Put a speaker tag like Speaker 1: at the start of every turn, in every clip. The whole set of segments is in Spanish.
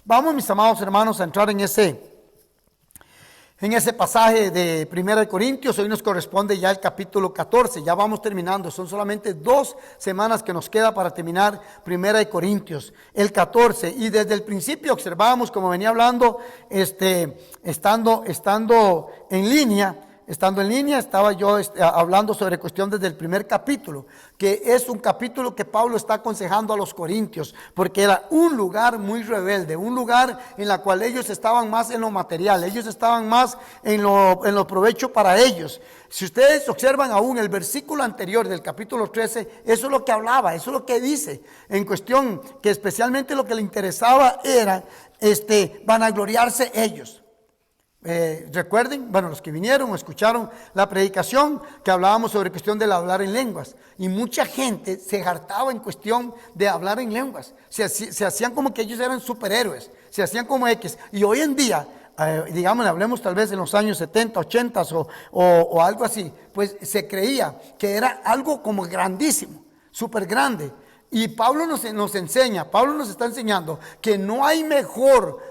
Speaker 1: Vamos, mis amados hermanos, a entrar en ese pasaje de 1 Corintios. Hoy nos corresponde ya el capítulo 14. Ya vamos terminando. Son solamente 2 semanas que nos queda para terminar 1 Corintios, el 14. Y desde el principio observamos, como venía hablando, estando en línea, estaba yo hablando sobre cuestión desde el primer capítulo, que es un capítulo que Pablo está aconsejando a los corintios, porque era un lugar muy rebelde, un lugar en la cual ellos estaban más en lo material, ellos estaban más en lo provecho para ellos. Si ustedes observan aún el versículo anterior del capítulo 13, eso es lo que hablaba, eso es lo que dice, en cuestión que especialmente lo que le interesaba era vanagloriarse ellos. Recuerden, bueno, los que vinieron o escucharon la predicación que hablábamos sobre cuestión del hablar en lenguas, y mucha gente se hartaba en cuestión de hablar en lenguas, se hacían como que ellos eran superhéroes, se hacían como X, y hoy en día, digamos, hablemos tal vez en los años 70, 80 o algo así, pues se creía que era algo como grandísimo, súper grande. Y Pablo nos enseña, Pablo nos está enseñando que no hay mejor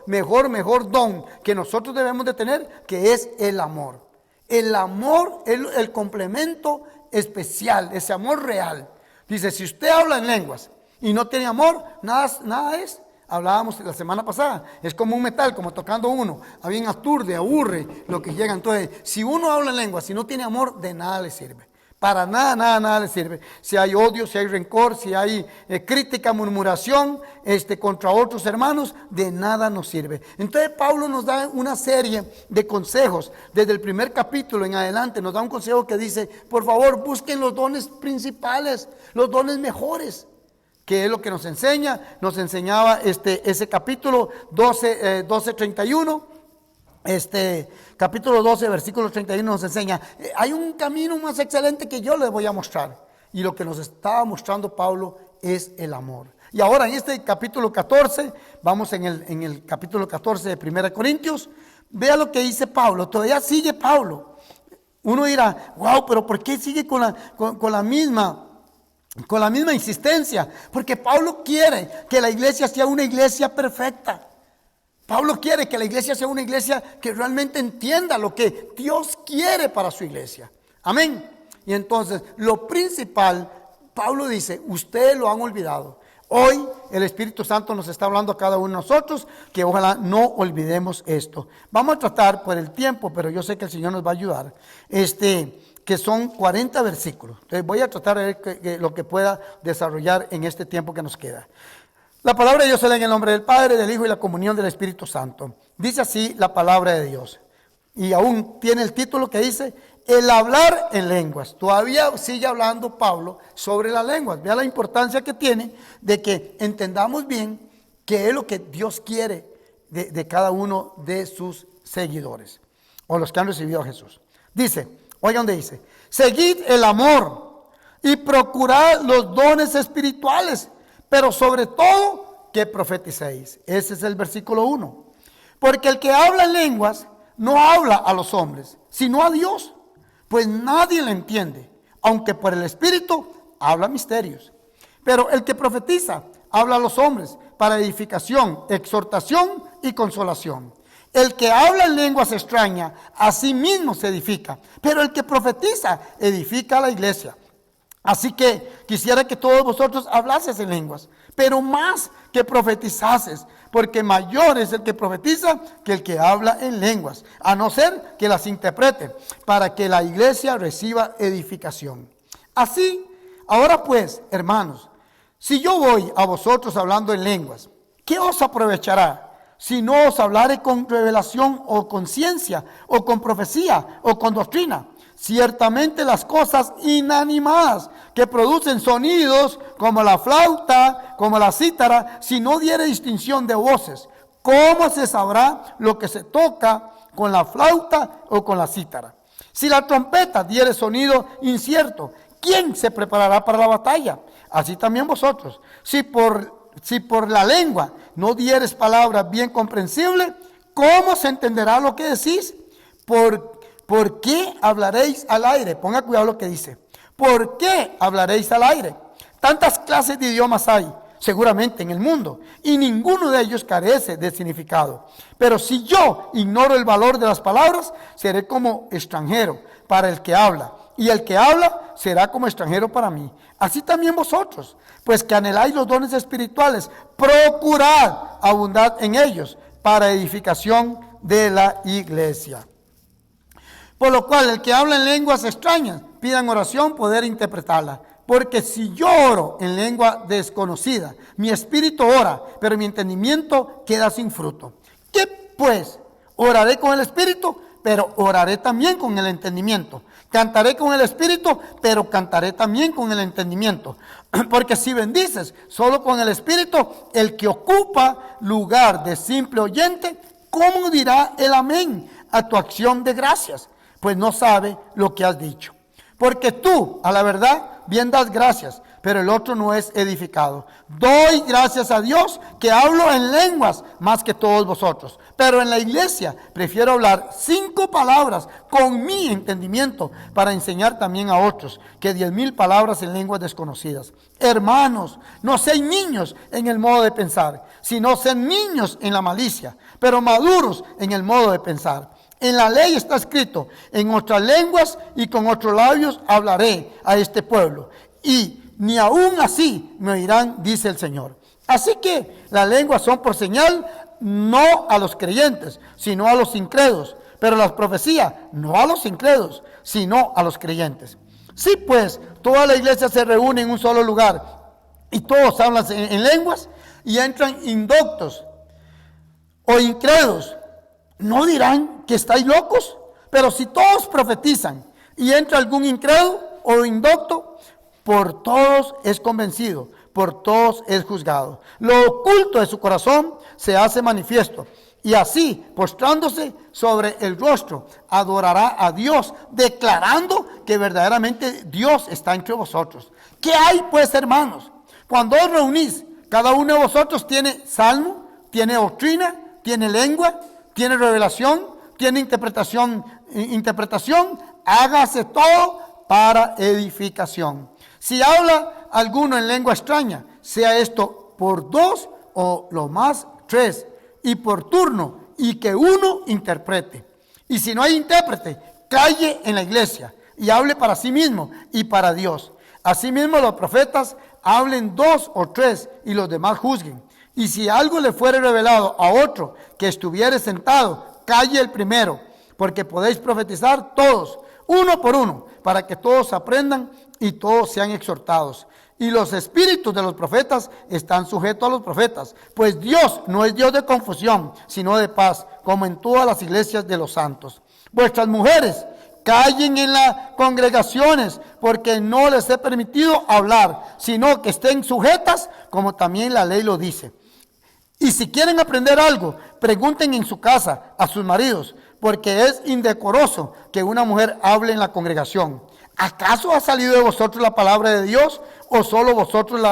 Speaker 1: don que nosotros debemos de tener, que es el amor. El amor es el complemento especial, ese amor real. Dice, si usted habla en lenguas y no tiene amor, nada es. Hablábamos la semana pasada, es como un metal, como tocando uno, a bien aturde, aburre lo que llega. Entonces, si uno habla en lenguas, si no tiene amor, de nada le sirve. Para nada le sirve. Si hay odio, si hay rencor, si hay crítica, murmuración contra otros hermanos, de nada nos sirve. Entonces Pablo nos da una serie de consejos. Desde el primer capítulo en adelante nos da un consejo que dice, por favor, busquen los dones principales, los dones mejores. Que es lo que nos enseñaba ese capítulo 12:31. Capítulo 12, versículo 31 nos enseña, hay un camino más excelente que yo les voy a mostrar. Y lo que nos estaba mostrando Pablo es el amor. Y ahora en este capítulo 14, vamos en el capítulo 14 de 1 Corintios, vea lo que dice Pablo, todavía sigue Pablo. Uno dirá, wow, pero ¿por qué sigue con la misma insistencia? Porque Pablo quiere que la iglesia sea una iglesia perfecta. Pablo quiere que la iglesia sea una iglesia que realmente entienda lo que Dios quiere para su iglesia. Amén. Y entonces, lo principal, Pablo dice, ustedes lo han olvidado. Hoy el Espíritu Santo nos está hablando a cada uno de nosotros que ojalá no olvidemos esto. Vamos a tratar por el tiempo, pero yo sé que el Señor nos va a ayudar. Que son 40 versículos. Entonces voy a tratar de ver lo que pueda desarrollar en este tiempo que nos queda. La palabra de Dios se lee en el nombre del Padre, del Hijo y la comunión del Espíritu Santo. Dice así la palabra de Dios. Y aún tiene el título que dice, el hablar en lenguas. Todavía sigue hablando Pablo sobre las lenguas. Vea la importancia que tiene de que entendamos bien qué es lo que Dios quiere de cada uno de sus seguidores. O los que han recibido a Jesús. Dice, oigan donde dice, seguid el amor y procurad los dones espirituales, pero sobre todo que profeticéis. Ese es el versículo 1. Porque el que habla en lenguas no habla a los hombres, sino a Dios, pues nadie le entiende, aunque por el Espíritu habla misterios. Pero el que profetiza habla a los hombres para edificación, exhortación y consolación. El que habla en lenguas extrañas a sí mismo se edifica, pero el que profetiza edifica a la iglesia. Así que quisiera que todos vosotros hablases en lenguas, pero más que profetizases, porque mayor es el que profetiza que el que habla en lenguas, a no ser que las interprete, para que la iglesia reciba edificación. Así, ahora pues, hermanos, si yo voy a vosotros hablando en lenguas, ¿qué os aprovechará? Si no os hablare con revelación o con ciencia, o con profecía, o con doctrina. Ciertamente las cosas inanimadas que producen sonidos como la flauta, como la cítara, si no diere distinción de voces, ¿cómo se sabrá lo que se toca con la flauta o con la cítara? Si la trompeta diere sonido incierto, ¿quién se preparará para la batalla? Así también vosotros. Si por la lengua no dieres palabras bien comprensibles, ¿cómo se entenderá lo que decís? ¿Por qué hablaréis al aire? Ponga cuidado lo que dice. ¿Por qué hablaréis al aire? Tantas clases de idiomas hay. seguramente en el mundo, y ninguno de ellos carece de significado. Pero si yo ignoro el valor de las palabras, seré como extranjero para el que habla, y el que habla será como extranjero para mí. Así también vosotros, pues que anheláis los dones espirituales, procurad abundar en ellos para edificación de la iglesia. Por lo cual, el que habla en lenguas extrañas, pidan oración, poder interpretarla. Porque si yo oro en lengua desconocida, mi espíritu ora, pero mi entendimiento queda sin fruto. ¿Qué pues? Oraré con el espíritu, pero oraré también con el entendimiento. Cantaré con el espíritu, pero cantaré también con el entendimiento. Porque si bendices solo con el espíritu, el que ocupa lugar de simple oyente, ¿cómo dirá el amén a tu acción de gracias? Pues no sabe lo que has dicho. Porque tú, a la verdad, bien das gracias, pero el otro no es edificado. Doy gracias a Dios que hablo en lenguas más que todos vosotros. Pero en la iglesia prefiero hablar 5 palabras con mi entendimiento para enseñar también a otros que 10,000 palabras en lenguas desconocidas. Hermanos, no seáis niños en el modo de pensar, sino sed niños en la malicia, pero maduros en el modo de pensar. En la ley está escrito, en otras lenguas y con otros labios hablaré a este pueblo. Y ni aún así me oirán, dice el Señor. Así que las lenguas son por señal, no a los creyentes, sino a los incrédulos. Pero las profecías, no a los incrédulos, sino a los creyentes. Si pues toda la iglesia se reúne en un solo lugar y todos hablan en lenguas y entran indoctos o incrédulos, ¿no dirán que estáis locos? Pero si todos profetizan y entra algún incrédulo o indocto, por todos es convencido, por todos es juzgado. Lo oculto de su corazón se hace manifiesto. Y así, postrándose sobre el rostro, adorará a Dios, declarando que verdaderamente Dios está entre vosotros. ¿Qué hay pues, hermanos? Cuando os reunís, cada uno de vosotros tiene salmo, tiene doctrina, tiene lengua, tiene revelación, tiene interpretación, hágase todo para edificación. Si habla alguno en lengua extraña, sea esto por 2 o lo más 3, y por turno, y que uno interprete. Y si no hay intérprete, calle en la iglesia y hable para sí mismo y para Dios. Asimismo los profetas hablen 2 o 3 y los demás juzguen. Y si algo le fuere revelado a otro que estuviere sentado, calle el primero, porque podéis profetizar todos, uno por uno, para que todos aprendan y todos sean exhortados. Y los espíritus de los profetas están sujetos a los profetas, pues Dios no es Dios de confusión, sino de paz, como en todas las iglesias de los santos. Vuestras mujeres callen en las congregaciones, porque no les he permitido hablar, sino que estén sujetas, como también la ley lo dice. Y si quieren aprender algo, pregunten en su casa a sus maridos, porque es indecoroso que una mujer hable en la congregación. ¿Acaso ha salido de vosotros la palabra de Dios? ¿O solo vosotros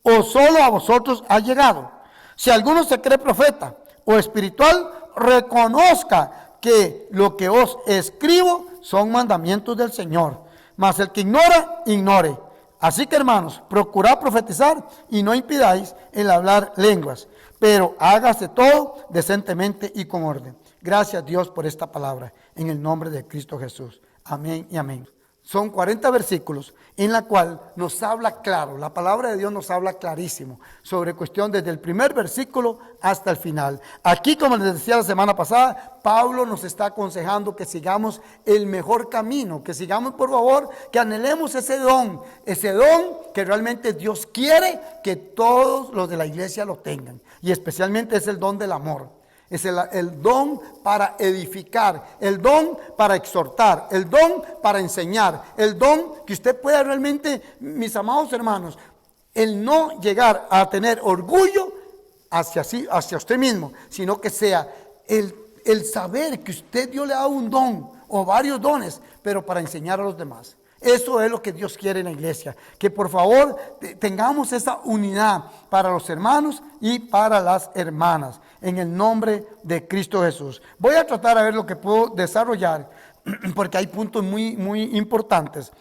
Speaker 1: o solo a vosotros ha llegado? Si alguno se cree profeta o espiritual, reconozca que lo que os escribo son mandamientos del Señor. Mas el que ignora, ignore. Así que, hermanos, procurad profetizar y no impidáis el hablar lenguas, pero hágase todo decentemente y con orden. Gracias, Dios, por esta palabra, en el nombre de Cristo Jesús. Amén y amén. Son 40 versículos en la cual nos habla claro, la palabra de Dios nos habla clarísimo sobre cuestión desde el primer versículo hasta el final. Aquí, como les decía la semana pasada, Pablo nos está aconsejando que sigamos el mejor camino, que sigamos, por favor, que anhelemos ese don que realmente Dios quiere que todos los de la iglesia lo tengan, y especialmente es el don del amor. Es el don para edificar, el don para exhortar, el don para enseñar, el don que usted pueda realmente, mis amados hermanos, el no llegar a tener orgullo hacia usted mismo, sino que sea el saber que usted Dios le ha dado un don o varios dones, pero para enseñar a los demás. Eso es lo que Dios quiere en la iglesia, que por favor tengamos esa unidad para los hermanos y para las hermanas, en el nombre de Cristo Jesús. Voy a tratar a ver lo que puedo desarrollar, porque hay puntos muy, muy importantes.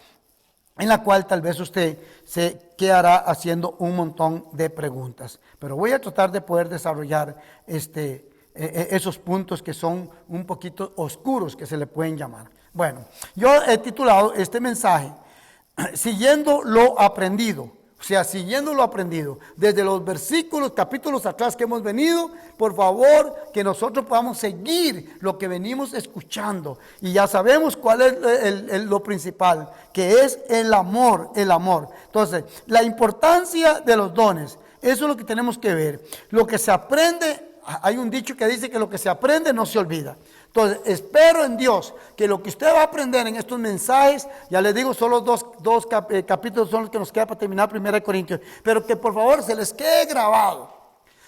Speaker 1: en la cual tal vez usted se quedará haciendo un montón de preguntas. Pero voy a tratar de poder desarrollar esos puntos que son un poquito oscuros, que se le pueden llamar. Bueno, yo he titulado este mensaje, Siguiendo lo aprendido. O sea, siguiendo lo aprendido. Desde los versículos, capítulos atrás que hemos venido, por favor, que nosotros podamos seguir lo que venimos escuchando. Y ya sabemos cuál es lo principal, que es el amor, el amor. Entonces, la importancia de los dones, eso es lo que tenemos que ver. Lo que se aprende, hay un dicho que dice que lo que se aprende no se olvida. Entonces, espero en Dios que lo que usted va a aprender en estos mensajes, ya les digo, solo dos capítulos son los que nos queda para terminar 1 Corintios, pero que por favor se les quede grabado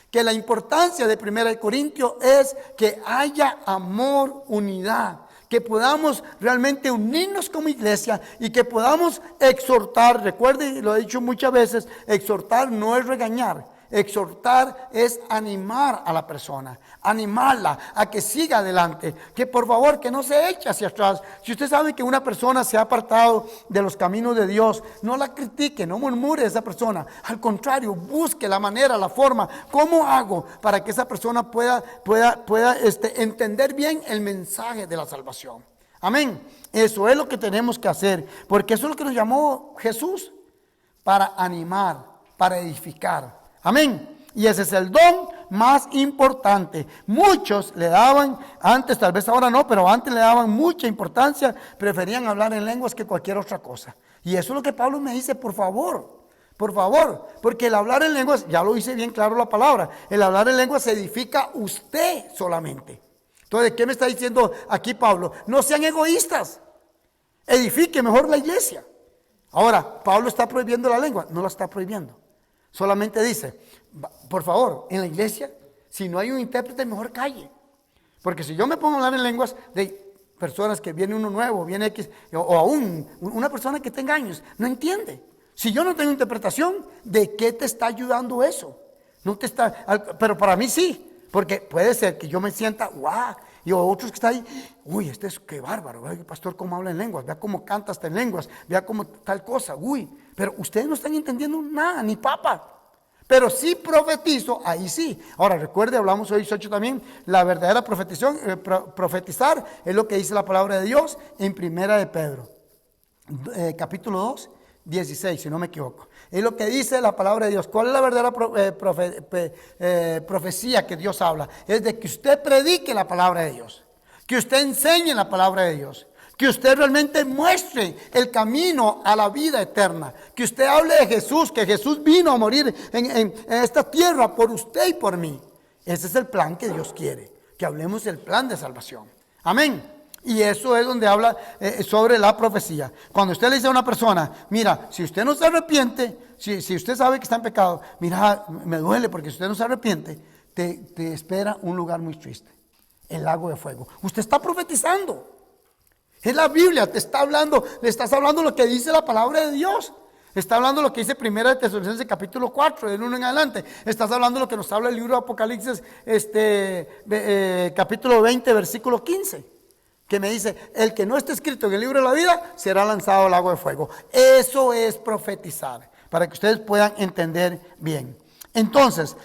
Speaker 1: que la importancia de 1 Corintios es que haya amor, unidad, que podamos realmente unirnos como iglesia y que podamos exhortar. Recuerde, lo he dicho muchas veces, exhortar no es regañar. Exhortar es animar a la persona, animarla a que siga adelante, que por favor que no se eche hacia atrás. Si usted sabe que una persona se ha apartado de los caminos de Dios, no la critique, no murmure a esa persona. Al contrario, busque la manera, la forma, cómo hago para que esa persona pueda entender bien el mensaje de la salvación. Amén. Eso es lo que tenemos que hacer, porque eso es lo que nos llamó Jesús, para animar, para edificar. Amén. Y ese es el don más importante. Muchos le daban, antes, tal vez ahora no, pero antes le daban mucha importancia, preferían hablar en lenguas que cualquier otra cosa. Y eso es lo que Pablo me dice, por favor, porque el hablar en lenguas, ya lo hice bien claro la palabra, el hablar en lenguas se edifica usted solamente. Entonces, ¿qué me está diciendo aquí Pablo? No sean egoístas, edifique mejor la iglesia. Ahora, Pablo está prohibiendo la lengua, no la está prohibiendo. Solamente dice, por favor, en la iglesia, si no hay un intérprete, mejor calle. Porque si yo me pongo a hablar en lenguas de personas que viene uno nuevo, viene X, o aún una persona que tenga años, no entiende. Si yo no tengo interpretación, ¿de qué te está ayudando eso? No te está, pero para mí sí, porque puede ser que yo me sienta, guau, y otros que están ahí, uy, qué bárbaro, vea, pastor, cómo habla en lenguas, vea cómo canta hasta en lenguas, vea cómo tal cosa, uy, pero ustedes no están entendiendo nada, ni papa. Pero sí profetizo, ahí sí. Ahora recuerde, hablamos hoy 18 también, la verdadera profetizar es lo que dice la palabra de Dios en 1 de Pedro, capítulo 2, 16, si no me equivoco. Es lo que dice la palabra de Dios. ¿Cuál es la verdadera profecía que Dios habla? Es de que usted predique la palabra de Dios, que usted enseñe la palabra de Dios, que usted realmente muestre el camino a la vida eterna, que usted hable de Jesús, que Jesús vino a morir en esta tierra por usted y por mí. Ese es el plan que Dios quiere, que hablemos del plan de salvación. Amén. Y eso es donde habla sobre la profecía. Cuando usted le dice a una persona, mira, si usted no se arrepiente, si usted sabe que está en pecado, mira, me duele porque si usted no se arrepiente, te espera un lugar muy triste, el lago de fuego. Usted está profetizando. Es la Biblia, te está hablando, le estás hablando lo que dice la palabra de Dios. Está hablando lo que dice 1 de Tesalonicenses capítulo 4, del 1 en adelante. Estás hablando lo que nos habla el libro de Apocalipsis, capítulo 20, versículo 15. Que me dice, el que no esté escrito en el libro de la vida será lanzado al lago de fuego. Eso es profetizar, para que ustedes puedan entender bien. Entonces,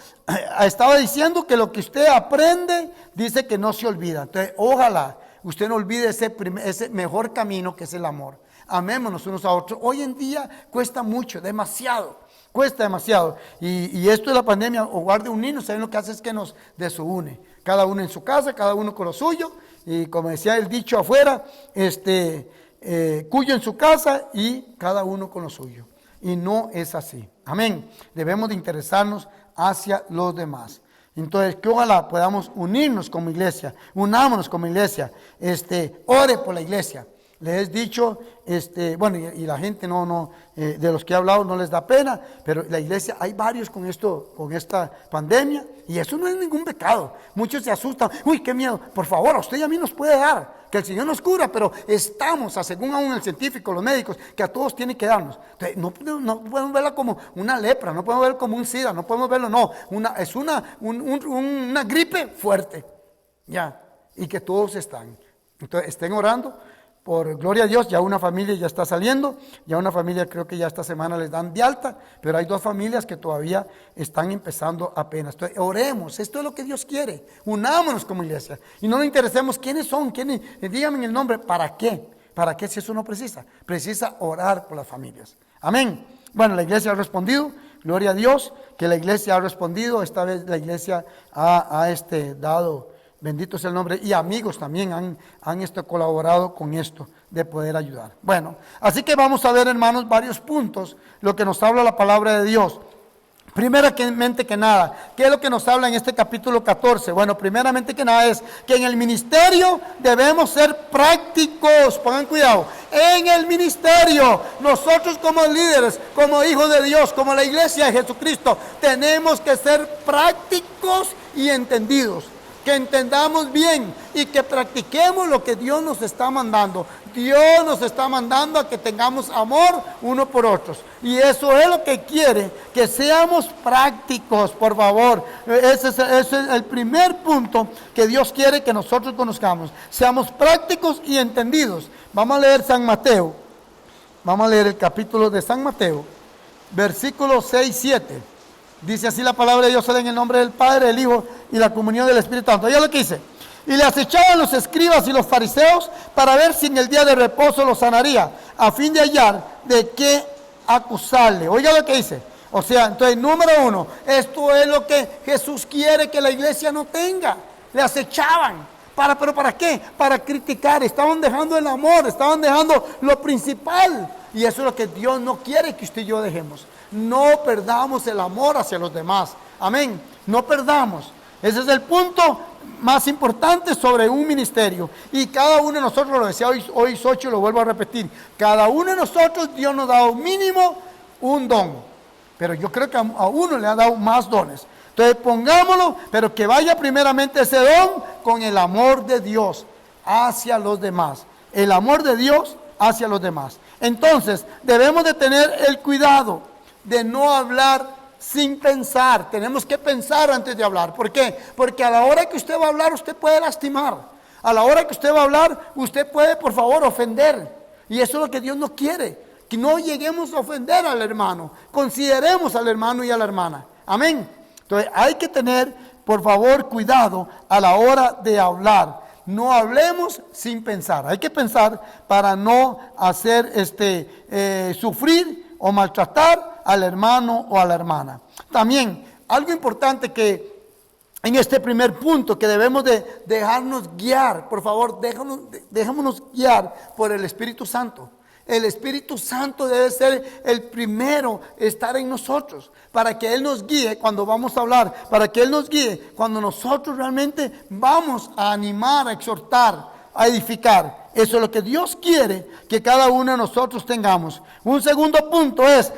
Speaker 1: estaba diciendo que lo que usted aprende, dice que no se olvida. Entonces, ojalá usted no olvide ese mejor camino que es el amor. Amémonos unos a otros. Hoy en día cuesta mucho, demasiado. Cuesta demasiado. Y esto de la pandemia, hogar de unirnos, ¿saben lo que hace? Es que nos desune. Cada uno en su casa, cada uno con lo suyo. Y como decía el dicho afuera, cuyo en su casa y cada uno con lo suyo. Y no es así. Amén. Debemos de interesarnos hacia los demás. Entonces, que ojalá podamos unirnos como iglesia, unámonos como iglesia, ore por la iglesia. Les he dicho, bueno, y la gente de los que he hablado no les da pena, pero la iglesia, hay varios con esta pandemia, y eso no es ningún pecado. Muchos se asustan, uy, qué miedo, por favor, a usted y a mí nos puede dar, que el Señor nos cura, pero estamos, según aún el científico, los médicos, que a todos tiene que darnos. Entonces, no podemos verla como una lepra, no podemos verla como un SIDA, no podemos verlo, no, es una gripe fuerte, ya, y que todos están. Entonces, estén orando. por gloria a Dios, ya una familia ya está saliendo, ya una familia creo que ya esta semana les dan de alta, pero hay 2 familias que todavía están empezando apenas. Entonces, oremos, esto es lo que Dios quiere, unámonos como iglesia y no nos interesemos quiénes son, díganme el nombre, ¿para qué? ¿Para qué si eso no precisa? Precisa orar por las familias. Amén. Bueno, la iglesia ha respondido, gloria a Dios, que la iglesia ha respondido, esta vez la iglesia ha dado... Bendito sea el nombre. Y amigos también han colaborado con esto de poder ayudar. Bueno, así que vamos a ver, hermanos, varios puntos, lo que nos habla la palabra de Dios. Primeramente que nada, ¿qué es lo que nos habla en este capítulo 14? Bueno, primeramente que nada es que en el ministerio debemos ser prácticos. Pongan cuidado. En el ministerio, nosotros como líderes, como hijos de Dios, como la iglesia de Jesucristo, tenemos que ser prácticos y entendidos. Que entendamos bien y que practiquemos lo que Dios nos está mandando. Dios nos está mandando a que tengamos amor uno por otros. Y eso es lo que quiere, que seamos prácticos, por favor. Ese es el primer punto que Dios quiere que nosotros conozcamos. Seamos prácticos y entendidos. Vamos a leer San Mateo. Vamos a leer el capítulo de San Mateo, versículos 6, 7. Dice así la palabra de Dios, en el nombre del Padre, del Hijo y la comunión del Espíritu Santo. Oiga lo que dice. Y le acechaban los escribas y los fariseos para ver si en el día de reposo los sanaría, a fin de hallar de qué acusarle. Oiga lo que dice. O sea, entonces, número 1, esto es lo que Jesús quiere que la iglesia no tenga. Le acechaban. ¿Pero para qué? Para criticar. Estaban dejando el amor, estaban dejando lo principal. Y eso es lo que Dios no quiere que usted y yo dejemos. No perdamos el amor hacia los demás. Amén. No perdamos. Ese es el punto más importante sobre un ministerio. Y cada uno de nosotros, lo decía hoy Xochitl, lo vuelvo a repetir. Cada uno de nosotros, Dios nos ha dado mínimo un don. Pero yo creo que a uno le ha dado más dones. Entonces pongámoslo, pero que vaya primeramente ese don con el amor de Dios hacia los demás. El amor de Dios hacia los demás. Entonces, debemos de tener el cuidado de no hablar sin pensar. Tenemos que pensar antes de hablar. ¿Por qué? Porque a la hora que usted va a hablar, usted puede lastimar. A la hora que usted va a hablar, usted puede, por favor, ofender. Y eso es lo que Dios no quiere. Que no lleguemos a ofender al hermano. Consideremos al hermano y a la hermana. Amén. Entonces, hay que tener, por favor, cuidado a la hora de hablar. No hablemos sin pensar. Hay que pensar para no hacer sufrir o maltratar al hermano o a la hermana. También, algo importante que en este primer punto, que debemos de dejarnos guiar, por favor, dejémonos guiar por el Espíritu Santo. El Espíritu Santo debe ser el primero estar en nosotros, para que Él nos guíe cuando vamos a hablar, para que Él nos guíe cuando nosotros realmente vamos a animar, a exhortar, a edificar. Eso es lo que Dios quiere que cada uno de nosotros tengamos. Un segundo punto es,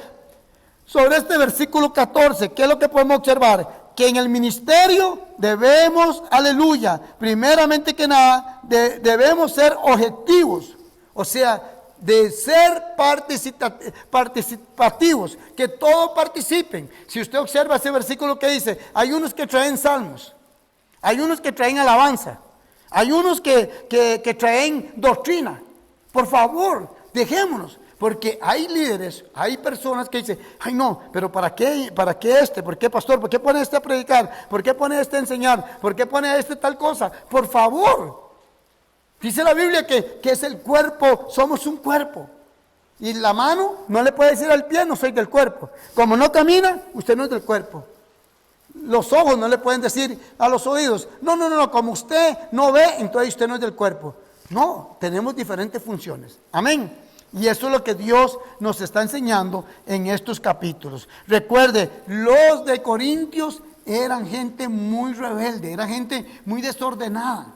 Speaker 1: sobre este versículo 14, ¿qué es lo que podemos observar? Que en el ministerio debemos, aleluya, primeramente que nada, debemos ser objetivos, o sea, de ser participativos, que todos participen. Si usted observa ese versículo que dice, hay unos que traen salmos, hay unos que traen alabanza, hay unos que traen doctrina. Por favor, dejémonos, porque hay líderes, hay personas que dicen, ay no, pero ¿para qué ¿Por qué pastor? ¿Por qué pone a predicar? ¿Por qué pone a enseñar? ¿Por qué pone a tal cosa? Por favor. Dice la Biblia que es el cuerpo, somos un cuerpo. Y la mano no le puede decir al pie, no soy del cuerpo. Como no camina, usted no es del cuerpo. Los ojos no le pueden decir a los oídos, no, como usted no ve, entonces usted no es del cuerpo. No, tenemos diferentes funciones. Amén. Y eso es lo que Dios nos está enseñando en estos capítulos. Recuerde, los de Corintios eran gente muy rebelde, era gente muy desordenada,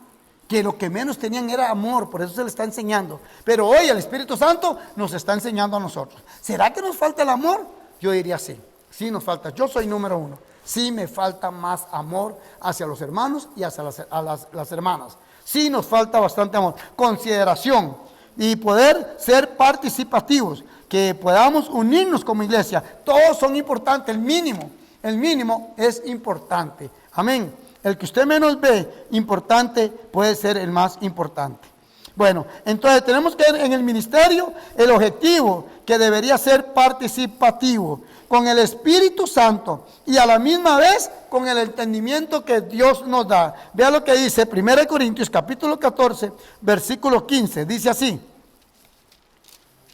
Speaker 1: que lo que menos tenían era amor, por eso se le está enseñando. Pero hoy el Espíritu Santo nos está enseñando a nosotros. ¿Será que nos falta el amor? Yo diría sí, sí nos falta. Yo soy número 1. Sí me falta más amor hacia los hermanos y hacia las hermanas. Sí nos falta bastante amor, consideración y poder ser participativos, que podamos unirnos como iglesia. Todos son importantes, el mínimo es importante. Amén. El que usted menos ve importante puede ser el más importante. Bueno, entonces tenemos que ver en el ministerio el objetivo que debería ser participativo con el Espíritu Santo y a la misma vez con el entendimiento que Dios nos da. Vea lo que dice 1 Corintios capítulo 14, versículo 15. Dice así.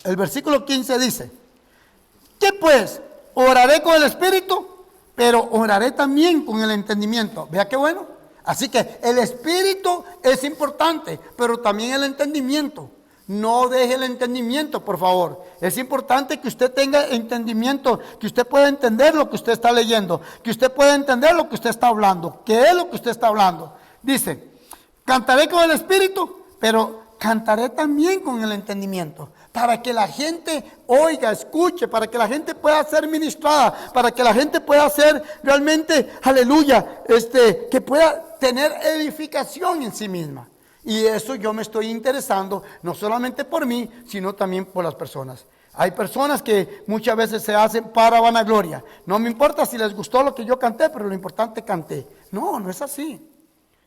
Speaker 1: El versículo 15 dice: ¿qué pues? Oraré con el Espíritu, pero oraré también con el entendimiento. Vea qué bueno. Así que el Espíritu es importante, pero también el entendimiento. No deje el entendimiento, por favor. Es importante que usted tenga entendimiento, que usted pueda entender lo que usted está leyendo, que usted pueda entender lo que usted está hablando, qué es lo que usted está hablando. Dice, cantaré con el Espíritu, pero cantaré también con el entendimiento, para que la gente oiga, escuche, para que la gente pueda ser ministrada, para que la gente pueda ser realmente, aleluya, que pueda tener edificación en sí misma. Y eso yo me estoy interesando, no solamente por mí, sino también por las personas. Hay personas que muchas veces se hacen para vanagloria. No me importa si les gustó lo que yo canté, pero lo importante canté. No, no es así.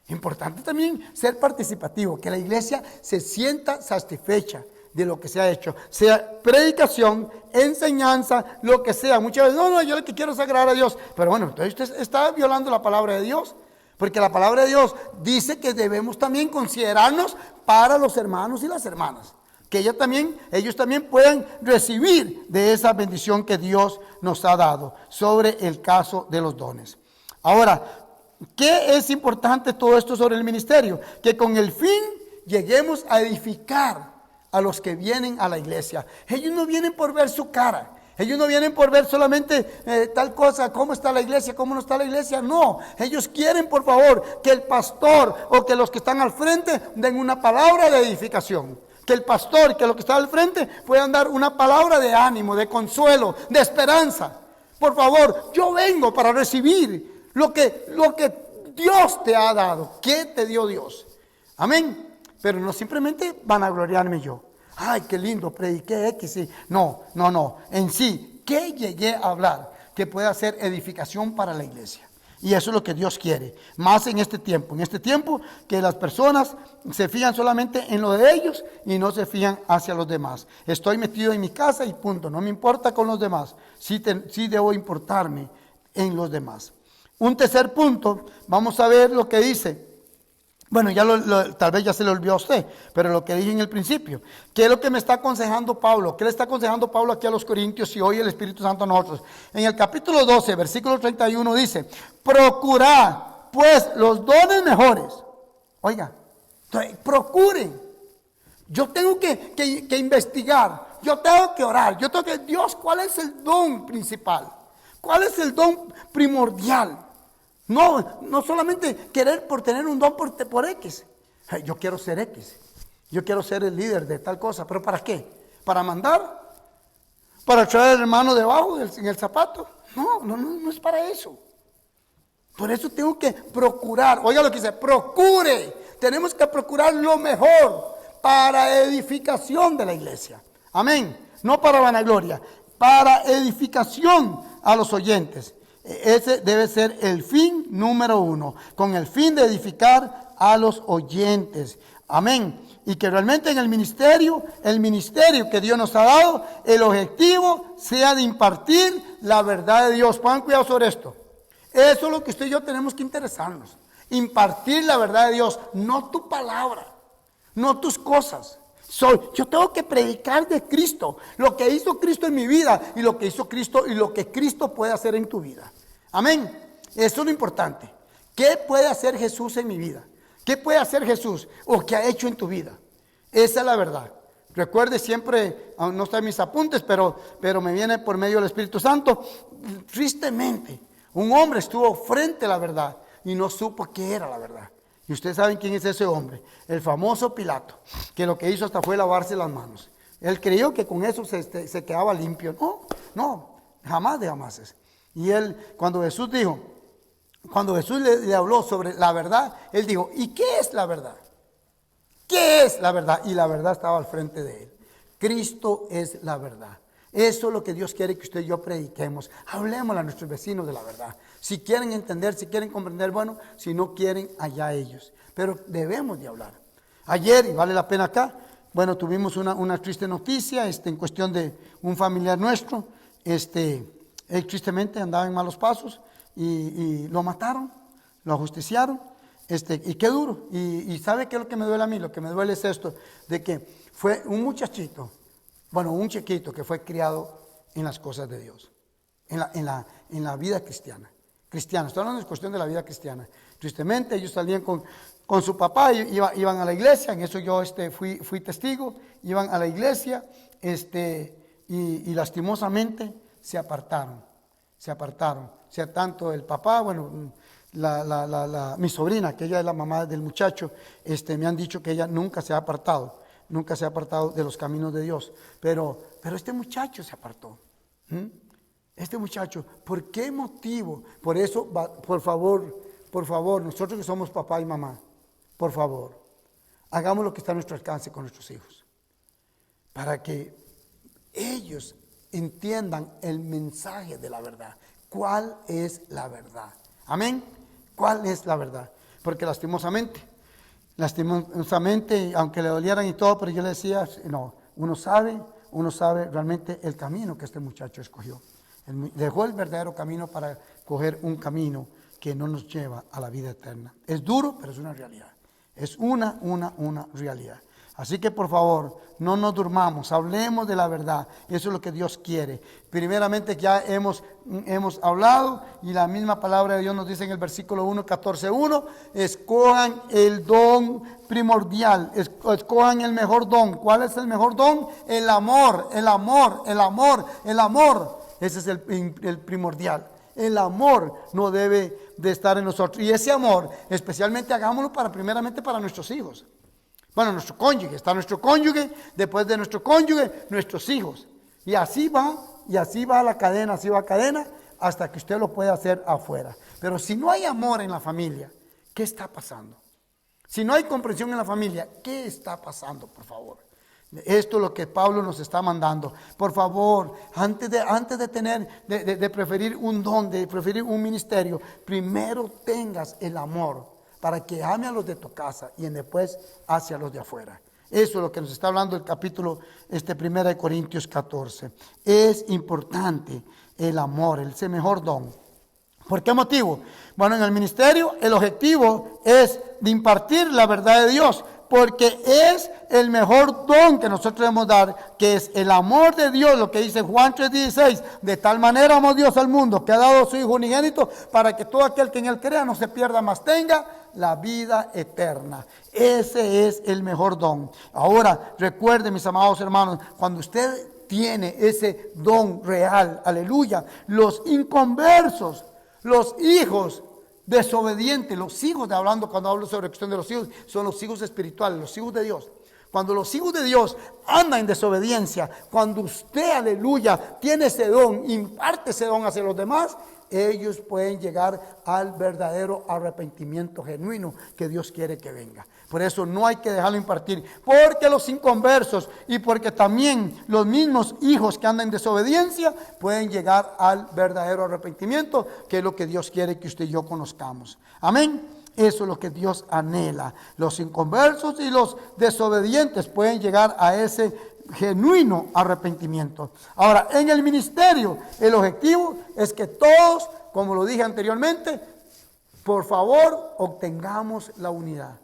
Speaker 1: Importante también ser participativo, que la iglesia se sienta satisfecha de lo que se ha hecho, sea predicación, enseñanza, lo que sea. Muchas veces, no, yo lo que quiero es agradar a Dios, pero bueno, entonces usted está violando la palabra de Dios, porque la palabra de Dios dice que debemos también considerarnos para los hermanos y las hermanas, que ellos también puedan recibir de esa bendición que Dios nos ha dado sobre el caso de los dones. Ahora, ¿qué es importante todo esto sobre el ministerio? Que con el fin lleguemos a edificar a los que vienen a la iglesia. Ellos no vienen por ver su cara. Ellos no vienen por ver solamente tal cosa, cómo está la iglesia, cómo no está la iglesia. No, ellos quieren, por favor, que el pastor o que los que están al frente den una palabra de edificación. Que el pastor, que los que están al frente puedan dar una palabra de ánimo, de consuelo, de esperanza. Por favor, yo vengo para recibir lo que Dios te ha dado. ¿Qué te dio Dios? Amén. Pero no simplemente van a gloriarme yo. Ay, qué lindo, prediqué X. No. En sí, ¿qué llegué a hablar? Que pueda ser edificación para la iglesia. Y eso es lo que Dios quiere. Más en este tiempo. En este tiempo que las personas se fijan solamente en lo de ellos y no se fijan hacia los demás. Estoy metido en mi casa y punto. No me importa con los demás. Sí debo importarme en los demás. Un tercer punto, vamos a ver lo que dice. Bueno, ya tal vez ya se le olvidó a usted, pero lo que dije en el principio. ¿Qué es lo que me está aconsejando Pablo? ¿Qué le está aconsejando Pablo aquí a los Corintios y hoy el Espíritu Santo a nosotros? En el capítulo 12, versículo 31 dice, procurad pues los dones mejores. Oiga, procuren. Yo tengo que investigar, yo tengo que orar, yo tengo que, Dios, ¿cuál es el don principal? ¿Cuál es el don primordial? No solamente querer por tener un don por X. Yo quiero ser X. Yo quiero ser el líder de tal cosa. ¿Pero para qué? ¿Para mandar? ¿Para traer al hermano debajo en el zapato? No es para eso. Por eso tengo que procurar. Oiga lo que dice, procure. Tenemos que procurar lo mejor para edificación de la iglesia. Amén. No para vanagloria, para edificación a los oyentes. Ese debe ser el fin número 1, con el fin de edificar a los oyentes. Amén. Y que realmente en el ministerio que Dios nos ha dado, el objetivo sea de impartir la verdad de Dios. Pongan cuidado sobre esto. Eso es lo que usted y yo tenemos que interesarnos. Impartir la verdad de Dios, no tu palabra, no tus cosas. Yo tengo que predicar de Cristo, lo que hizo Cristo en mi vida y lo que hizo Cristo y lo que Cristo puede hacer en tu vida. Amén. Eso es lo importante. ¿Qué puede hacer Jesús en mi vida? ¿Qué puede hacer Jesús o qué ha hecho en tu vida? Esa es la verdad. Recuerde siempre, no está en mis apuntes, pero me viene por medio del Espíritu Santo. Tristemente, un hombre estuvo frente a la verdad y no supo qué era la verdad. Y ustedes saben quién es ese hombre, el famoso Pilato, que lo que hizo hasta fue lavarse las manos. Él creyó que con eso se quedaba limpio. No, jamás de jamases. Y él, cuando Jesús le habló sobre la verdad, él dijo, ¿y qué es la verdad? ¿Qué es la verdad? Y la verdad estaba al frente de él. Cristo es la verdad. Eso es lo que Dios quiere que usted y yo prediquemos. Hablemosle a nuestros vecinos de la verdad. Si quieren entender, si quieren comprender, bueno. Si no quieren, allá ellos. Pero debemos de hablar. Ayer, y vale la pena acá, bueno, tuvimos una triste noticia en cuestión de un familiar nuestro. Él tristemente andaba en malos pasos y lo mataron, lo ajusticiaron. Y qué duro. Y ¿sabe qué es lo que me duele a mí? Lo que me duele es esto, de que fue un muchachito, bueno, un chiquito que fue criado en las cosas de Dios, en la vida cristiana. Estoy hablando de cuestión de la vida cristiana. Tristemente ellos salían con su papá, iban a la iglesia, en eso yo fui testigo, iban a la iglesia y lastimosamente se apartaron. O sea, tanto el papá, bueno, mi sobrina, que ella es la mamá del muchacho, me han dicho que ella nunca se ha apartado de los caminos de Dios. Pero este muchacho se apartó. Este muchacho, ¿por qué motivo? Por eso, por favor, nosotros que somos papá y mamá, por favor, hagamos lo que está a nuestro alcance con nuestros hijos, para que ellos entiendan el mensaje de la verdad. ¿Cuál es la verdad? Amén. ¿Cuál es la verdad? Porque lastimosamente, aunque le dolieran y todo, pero yo le decía, no, uno sabe realmente el camino que este muchacho escogió. Dejó el verdadero camino para coger un camino que no nos lleva a la vida eterna. Es duro, pero es una realidad. Es una realidad. Así que por favor, no nos durmamos, hablemos de la verdad. Eso es lo que Dios quiere. Primeramente ya hemos hablado y la misma palabra de Dios nos dice en el versículo 1, 14:1, escojan el don primordial, escojan el mejor don. ¿Cuál es el mejor don? El amor. Ese es el primordial. El amor no debe de estar en nosotros. Y ese amor, especialmente hagámoslo primeramente para nuestros hijos. Bueno, nuestro cónyuge, está nuestro cónyuge, después de nuestro cónyuge, nuestros hijos. Y así va la cadena, hasta que usted lo pueda hacer afuera. Pero si no hay amor en la familia, ¿qué está pasando? Si no hay comprensión en la familia, ¿qué está pasando, por favor? Esto es lo que Pablo nos está mandando. Por favor, antes de preferir un don, de preferir un ministerio, primero tengas el amor para que ame a los de tu casa y después hacia los de afuera. Eso es lo que nos está hablando el capítulo 1 de Corintios 14. Es importante el amor, ese mejor don. ¿Por qué motivo? Bueno, en el ministerio el objetivo es de impartir la verdad de Dios, porque es el mejor don que nosotros debemos dar, que es el amor de Dios, lo que dice Juan 3:16, de tal manera amó Dios al mundo, que ha dado a su Hijo unigénito, para que todo aquel que en él crea no se pierda, mas tenga la vida eterna. Ese es el mejor don. Ahora, recuerden, mis amados hermanos, cuando usted tiene ese don real, aleluya, los inconversos, los hijos desobedientes, los hijos cuando hablo sobre la cuestión de los hijos, son los hijos espirituales, los hijos de Dios. Cuando los hijos de Dios andan en desobediencia, cuando usted, aleluya, tiene ese don, imparte ese don hacia los demás, ellos pueden llegar al verdadero arrepentimiento genuino que Dios quiere que venga. Por eso no hay que dejarlo impartir, porque los inconversos y porque también los mismos hijos que andan en desobediencia pueden llegar al verdadero arrepentimiento, que es lo que Dios quiere que usted y yo conozcamos. Amén. Eso es lo que Dios anhela. Los inconversos y los desobedientes pueden llegar a ese genuino arrepentimiento. Ahora, en el ministerio, el objetivo es que todos, como lo dije anteriormente, por favor, obtengamos la unidad.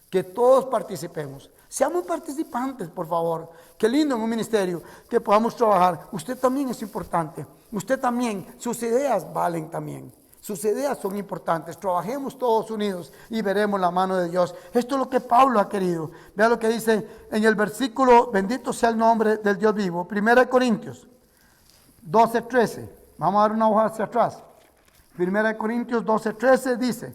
Speaker 1: Que todos participemos. Seamos participantes, por favor. Qué lindo en un ministerio que podamos trabajar. Usted también es importante. Usted también, sus ideas valen también. Sus ideas son importantes. Trabajemos todos unidos y veremos la mano de Dios. Esto es lo que Pablo ha querido. Vea lo que dice en el versículo, bendito sea el nombre del Dios vivo. 1 Corintios 12:13. Vamos a dar una hoja hacia atrás. 1 Corintios 12:13 dice.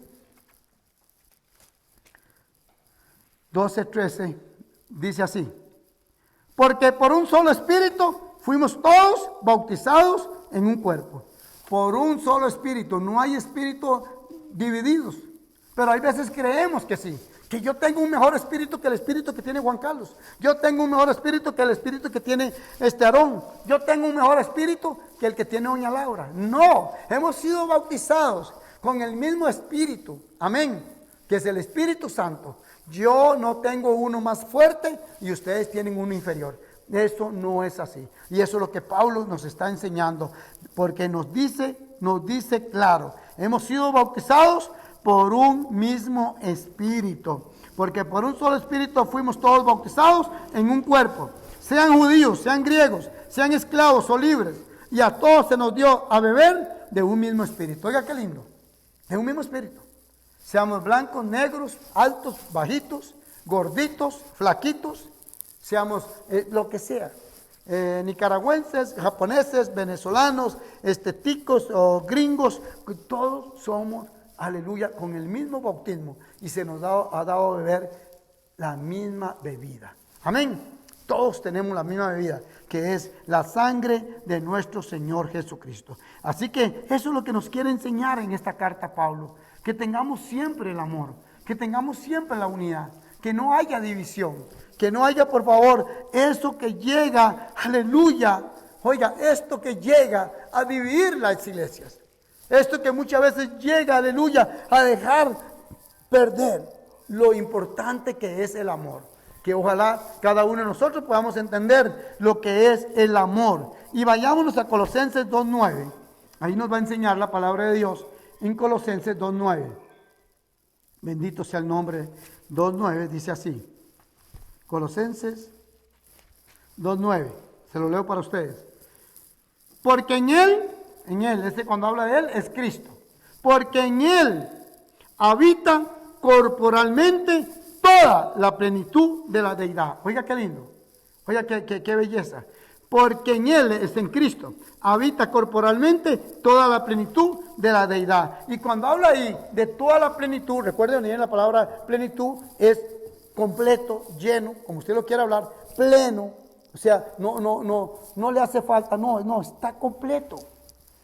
Speaker 1: 12:13 dice así. Porque por un solo espíritu fuimos todos bautizados en un cuerpo. Por un solo espíritu, no hay espíritus divididos. Pero hay veces creemos que sí, que yo tengo un mejor espíritu que el espíritu que tiene Juan Carlos. Yo tengo un mejor espíritu que el espíritu que tiene Aarón. Yo tengo un mejor espíritu que el que tiene doña Laura. No, hemos sido bautizados con el mismo espíritu. Amén. Que es el Espíritu Santo, Yo no tengo uno más fuerte y ustedes tienen uno inferior. Eso no es así. Y eso es lo que Pablo nos está enseñando, porque nos dice claro, hemos sido bautizados por un mismo espíritu, porque por un solo espíritu fuimos todos bautizados en un cuerpo, sean judíos, sean griegos, sean esclavos o libres, y a todos se nos dio a beber de un mismo espíritu. Oiga qué lindo, de un mismo espíritu. Seamos blancos, negros, altos, bajitos, gorditos, flaquitos, seamos lo que sea, nicaragüenses, japoneses, venezolanos, ticos o gringos, todos somos, aleluya, con el mismo bautismo y se nos ha dado a beber la misma bebida. Amén. Todos tenemos la misma bebida, que es la sangre de nuestro Señor Jesucristo. Así que eso es lo que nos quiere enseñar en esta carta Pablo, que tengamos siempre el amor, que tengamos siempre la unidad, que no haya división, que no haya, por favor, eso que llega, aleluya, oiga, esto que llega a dividir las iglesias, esto que muchas veces llega, aleluya, a dejar perder lo importante que es el amor. Que ojalá cada uno de nosotros podamos entender lo que es el amor. Y vayámonos a Colosenses 2:9. Ahí nos va a enseñar la palabra de Dios en Colosenses 2:9. Bendito sea el nombre. 2:9 dice así. Colosenses 2:9. Se lo leo para ustedes. Porque en él, cuando habla de él, es Cristo. Porque en él habita corporalmente toda la plenitud de la deidad. Oiga qué lindo, oiga qué belleza. Porque en él, es en Cristo, habita corporalmente toda la plenitud de la deidad. Y cuando habla ahí de toda la plenitud, recuerden bien la palabra plenitud, es completo, lleno, como usted lo quiera hablar, pleno. O sea, no le hace falta, no, está completo.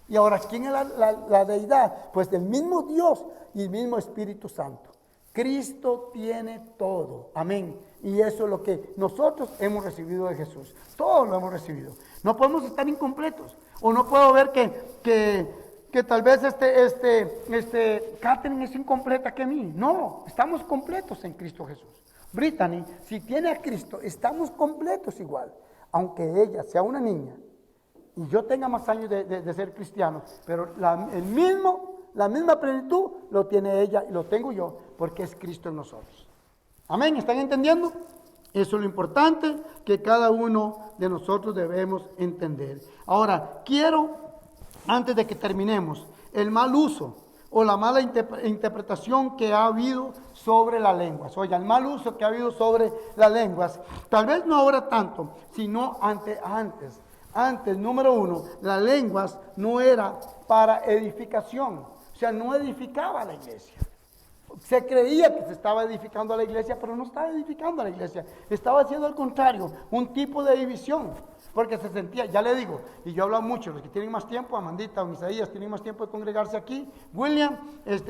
Speaker 1: Y ahora, ¿quién es la deidad? Pues el mismo Dios y el mismo Espíritu Santo. Cristo tiene todo, amén. Y eso es lo que nosotros hemos recibido de Jesús. Todo lo hemos recibido. No podemos estar incompletos. O no puedo ver que tal vez Catherine es incompleta que mí. No, estamos completos en Cristo Jesús. Brittany, si tiene a Cristo, estamos completos igual. Aunque ella sea una niña y yo tenga más años de ser cristiano, pero la misma plenitud lo tiene ella y lo tengo yo, porque es Cristo en nosotros. Amén, ¿están entendiendo? Eso es lo importante que cada uno de nosotros debemos entender. Ahora, antes de que terminemos, el mal uso o la mala interpretación que ha habido sobre las lenguas. Oiga, el mal uso que ha habido sobre las lenguas, tal vez no ahora tanto, sino antes. Antes, número uno, las lenguas no era para edificación, o sea, no edificaba a la iglesia. Se creía que se estaba edificando a la iglesia, pero no estaba edificando a la iglesia. Estaba haciendo al contrario, un tipo de división, porque se sentía, ya le digo, y yo hablo mucho, los que tienen más tiempo, Amandita o Isaías tienen más tiempo de congregarse aquí, William,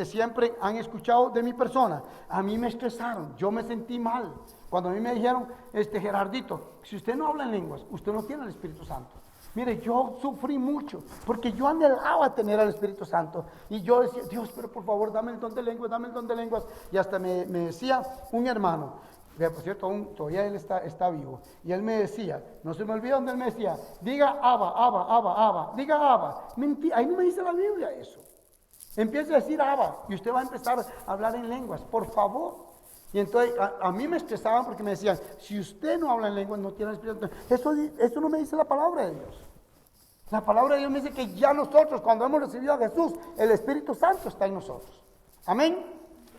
Speaker 1: siempre han escuchado de mi persona. A mí me estresaron, yo me sentí mal. Cuando a mí me dijeron, Gerardito, si usted no habla en lenguas, usted no tiene el Espíritu Santo. Mire, yo sufrí mucho, porque yo anhelaba tener al Espíritu Santo. Y yo decía, Dios, pero por favor, dame el don de lenguas, dame el don de lenguas. Y hasta me decía un hermano, por cierto, todavía él está vivo. Y él me decía, no se me olvida donde él me decía, diga Abba, diga Abba. Mentira, ahí no me dice la Biblia eso. Empieza a decir Abba, y usted va a empezar a hablar en lenguas, por favor. Y entonces a mí me estresaban porque me decían, si usted no habla en lengua, no tiene el Espíritu Santo. Eso no me dice la palabra de Dios. La palabra de Dios me dice que ya nosotros, cuando hemos recibido a Jesús, el Espíritu Santo está en nosotros. Amén.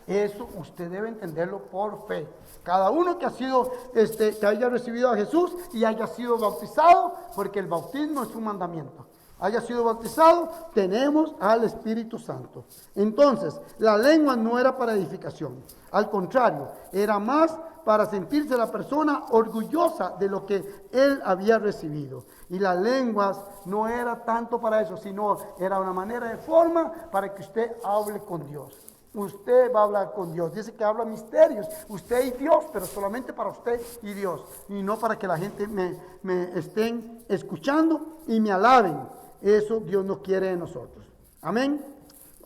Speaker 1: Eso usted debe entenderlo por fe. Cada uno que que haya recibido a Jesús y haya sido bautizado, porque el bautismo es un mandamiento. Haya sido bautizado, tenemos al Espíritu Santo. Entonces, la lengua no era para edificación. Al contrario, era más para sentirse la persona orgullosa de lo que él había recibido. Y las lenguas no era tanto para eso, sino era una manera de forma para que usted hable con Dios. Usted va a hablar con Dios. Dice que habla misterios, usted y Dios, pero solamente para usted y Dios. Y no para que la gente me estén escuchando y me alaben. Eso Dios no quiere de nosotros. Amén.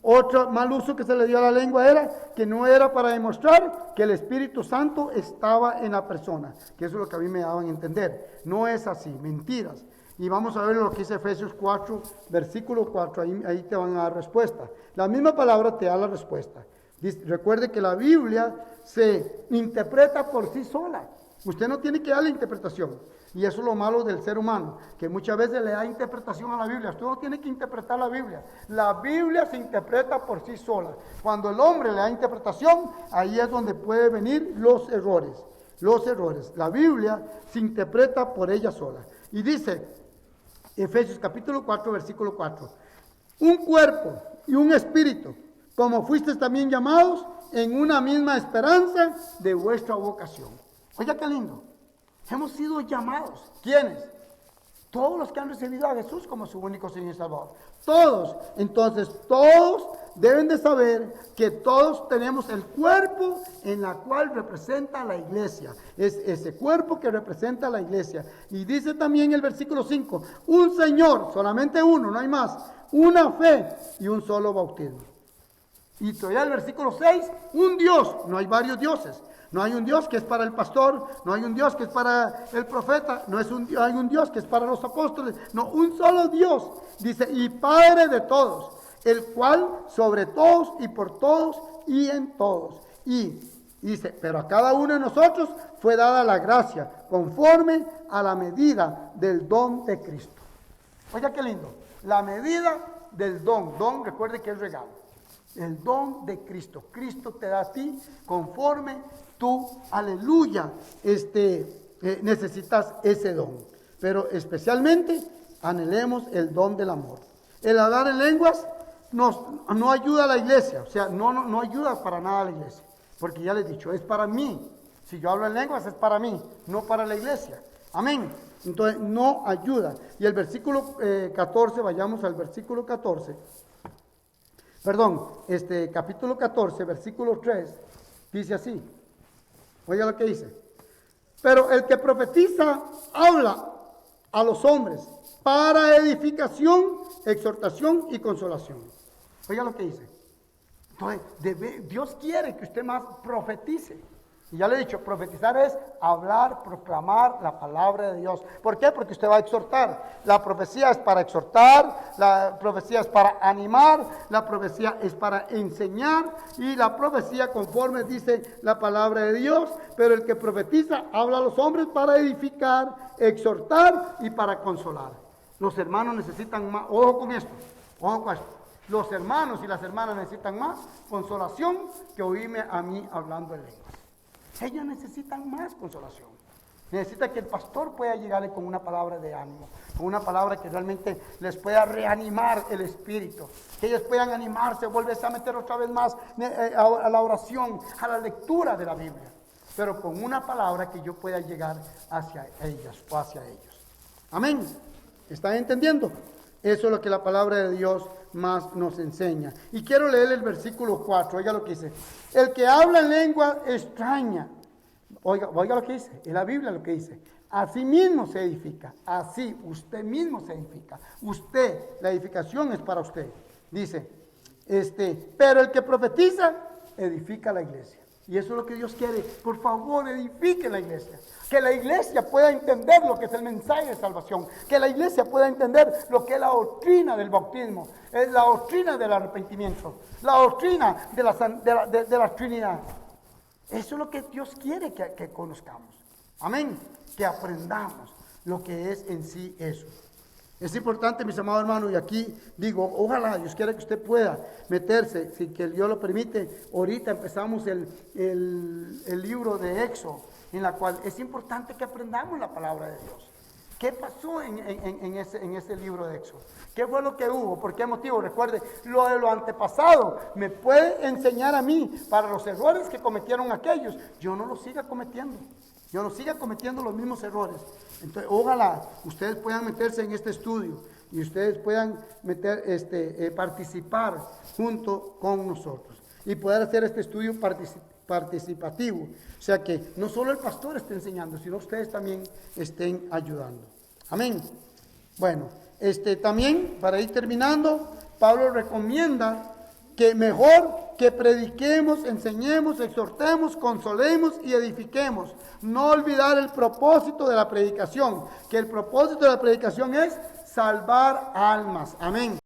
Speaker 1: Otro mal uso que se le dio a la lengua era que no era para demostrar que el Espíritu Santo estaba en la persona, que eso es lo que a mí me daban a entender. No es así, mentiras. Y vamos a ver lo que dice Efesios 4, versículo 4, ahí te van a dar respuesta. La misma palabra te da la respuesta. Recuerde que la Biblia se interpreta por sí sola. Usted no tiene que darle interpretación. Y eso es lo malo del ser humano, que muchas veces le da interpretación a la Biblia. Usted no tiene que interpretar la Biblia. La Biblia se interpreta por sí sola. Cuando el hombre le da interpretación, ahí es donde pueden venir los errores. Los errores. La Biblia se interpreta por ella sola. Y dice, Efesios capítulo 4, versículo 4. Un cuerpo y un espíritu, como fuisteis también llamados en una misma esperanza de vuestra vocación. Oiga qué lindo. Hemos sido llamados. ¿Quiénes? Todos los que han recibido a Jesús como su único Señor y Salvador. Todos. Entonces, todos deben de saber que todos tenemos el cuerpo en la cual representa la iglesia. Es ese cuerpo que representa la iglesia. Y dice también el versículo 5, un Señor, solamente uno, no hay más. Una fe y un solo bautismo. Y todavía el versículo 6, un Dios, no hay varios dioses. No hay un Dios que es para el pastor, no hay un Dios que es para el profeta, hay un Dios que es para los apóstoles, no, un solo Dios, dice, y Padre de todos, el cual sobre todos y por todos y en todos. Y dice, pero a cada uno de nosotros fue dada la gracia, conforme a la medida del don de Cristo. Oiga qué lindo, la medida del don recuerde que es regalo. El don de Cristo. Cristo te da a ti conforme tú, aleluya, necesitas ese don. Pero especialmente anhelemos el don del amor. El hablar en lenguas no ayuda a la iglesia. O sea, no ayuda para nada a la iglesia. Porque ya les he dicho, es para mí. Si yo hablo en lenguas es para mí, no para la iglesia. Amén. Entonces no ayuda. Y el versículo 14, vayamos al versículo 14. Perdón, capítulo 14, versículo 3, dice así. Oiga lo que dice. Pero el que profetiza habla a los hombres para edificación, exhortación y consolación. Oiga lo que dice. Entonces, Dios quiere que usted más profetice. Y ya le he dicho, profetizar es hablar, proclamar la palabra de Dios. ¿Por qué? Porque usted va a exhortar. La profecía es para exhortar, la profecía es para animar, la profecía es para enseñar y la profecía conforme dice la palabra de Dios. Pero el que profetiza habla a los hombres para edificar, exhortar y para consolar. Los hermanos necesitan más, ojo con esto, ojo con esto. Los hermanos y las hermanas necesitan más consolación que oírme a mí hablando en lenguas. Ellas necesitan más consolación. Necesita que el pastor pueda llegarle con una palabra de ánimo, con una palabra que realmente les pueda reanimar el espíritu, que ellos puedan animarse, volverse a meter otra vez más a la oración, a la lectura de la Biblia, pero con una palabra que yo pueda llegar hacia ellas o hacia ellos. Amén. ¿Están entendiendo? Eso es lo que la palabra de Dios más nos enseña. Y quiero leer el versículo 4. Oiga lo que dice. El que habla en lengua extraña. Oiga lo que dice. En la Biblia lo que dice. Así mismo se edifica. Así usted mismo se edifica. Usted, la edificación es para usted. Dice, pero el que profetiza edifica la iglesia. Y eso es lo que Dios quiere. Por favor, edifique la iglesia. Que la iglesia pueda entender lo que es el mensaje de salvación. Que la iglesia pueda entender lo que es la doctrina del bautismo. Es la doctrina del arrepentimiento. La doctrina de la Trinidad. Eso es lo que Dios quiere que conozcamos. Amén. Que aprendamos lo que es en sí eso. Es importante, mis amados hermanos, y aquí digo, ojalá Dios quiera que usted pueda meterse, si que Dios lo permite. Ahorita empezamos el libro de Éxodo, en la cual es importante que aprendamos la palabra de Dios. ¿Qué pasó en ese libro de Éxodo? ¿Qué fue lo que hubo? ¿Por qué motivo? Recuerde, lo de lo antepasado me puede enseñar a mí para los errores que cometieron aquellos. Yo no los siga cometiendo. Yo no siga cometiendo los mismos errores. Entonces, ojalá ustedes puedan meterse en este estudio y ustedes puedan participar junto con nosotros y poder hacer este estudio participativo. O sea que no solo el pastor esté enseñando, sino ustedes también estén ayudando. Amén. Bueno, también para ir terminando, Pablo recomienda que mejor que prediquemos, enseñemos, exhortemos, consolemos y edifiquemos. No olvidar el propósito de la predicación, que el propósito de la predicación es salvar almas. Amén.